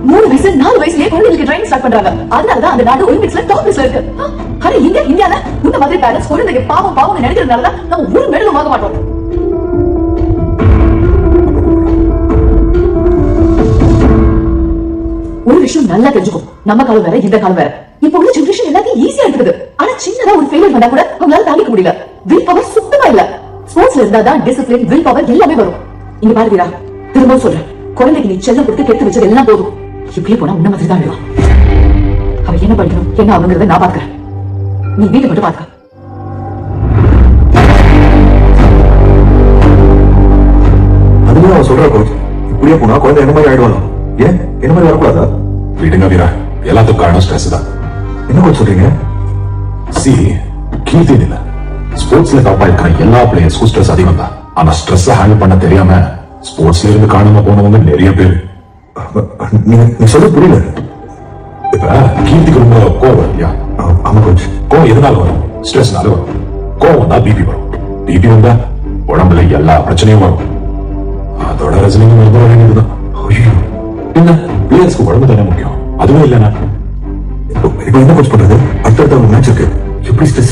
3 வயசு 4 வயசுலயே குழந்தைகளுக்கு ட்ரைனிங் ஸ்டார்ட் பண்றாங்க. அதனாலதான் அந்த நாடு ஒலிம்பிக்ஸ்ல டாப் லிஸ்ட்ல இருக்கு. ஆனா இந்தியால இந்த மாதிரி பேரண்ட்ஸ் குழந்தைங்க பாவம் பாவம்னு நினைக்கிறதுனாலதான் நம்ம ஒரு மெடலும் வாங்க மாட்டோம். ஒரு விஷயம் நல்லா தெரிஞ்சுக்கும், நம்ம காலம் வேற இந்த காலம் வேற. இப்ப உள்ள ஜெனரேஷன் எல்லாத்தையும் ஈஸியா இருக்குது. ஆனா சின்னதா ஒரு ஃபெயிலியர் வந்தா கூட அவங்களால தாங்கிக்க முடியல. வில் பவர் சுத்தமா இல்ல. ஸ்போர்ட்ஸ்ல இருந்தாதான் டிசிப்ளின், வில் பவர் எல்லாமே வரும். இங்க பாரு வீரா, திரும்ப சொல்றேன், குழந்தைக்கு நீ செல்லம் கொடுத்து கெடுத்து வச்சது எல்லாம் போதும். இப்படியே போனா உன்ன மாதிரி தான் எழுவா. அவ என்ன படிக்கணும் என்ன ஆகுங்கிறத நான் பாக்குறேன். நீ வீட்டை மட்டும் பாத்துக்க. அதுவே அவன் சொல்ற கோச், இப்படியே போனா குழந்தை என்ன மாதிரி ஆயிடுவாங்க. ஏன் என்ன மாதிரி வரக்கூடாதா? விடுங்க வீரா, எல்லாத்துக்கும் காரணம் ஸ்ட்ரெஸ் தான். என்ன கோச் சொல்றீங்க? சி, கீர்த்தி இல்ல, ஸ்போர்ட்ஸ்ல டாப்பா இருக்கிற எல்லா பிளேயர்ஸ்க்கும் ஸ்ட்ரெஸ் அதிகம் தான். ஆனா ஸ்ட்ரெஸ் ஹேண்டில் பண்ண தெரியாம ஸ்போர்ட்ஸ்ல இருந்து காணாம போனவங்க நிறைய பேர். நீ சொல்ல புரியல. இப்ப கீர்த்திக்கு ரொம்ப கோவம் இல்லையா? ஆமா கோச். கோவம் எதனால வரும்? ஸ்ட்ரெஸ்னால வரும். கோவம் வந்தா பிபி வரும். பிபி வந்தா உடம்புல எல்லா பிரச்சனையும் வரும். அதோட ரஜினிங்க மருந்து வேண்டியதுதான். என்ன பிளேயர்ஸ்க்கு உடம்பு தானே முக்கியம். அதுவும் இல்லைன்னா இப்ப என்ன கோச் பண்றது? அடுத்தடுத்த மேட்ச் இருக்கு. எப்படி ஸ்ட்ரெஸ்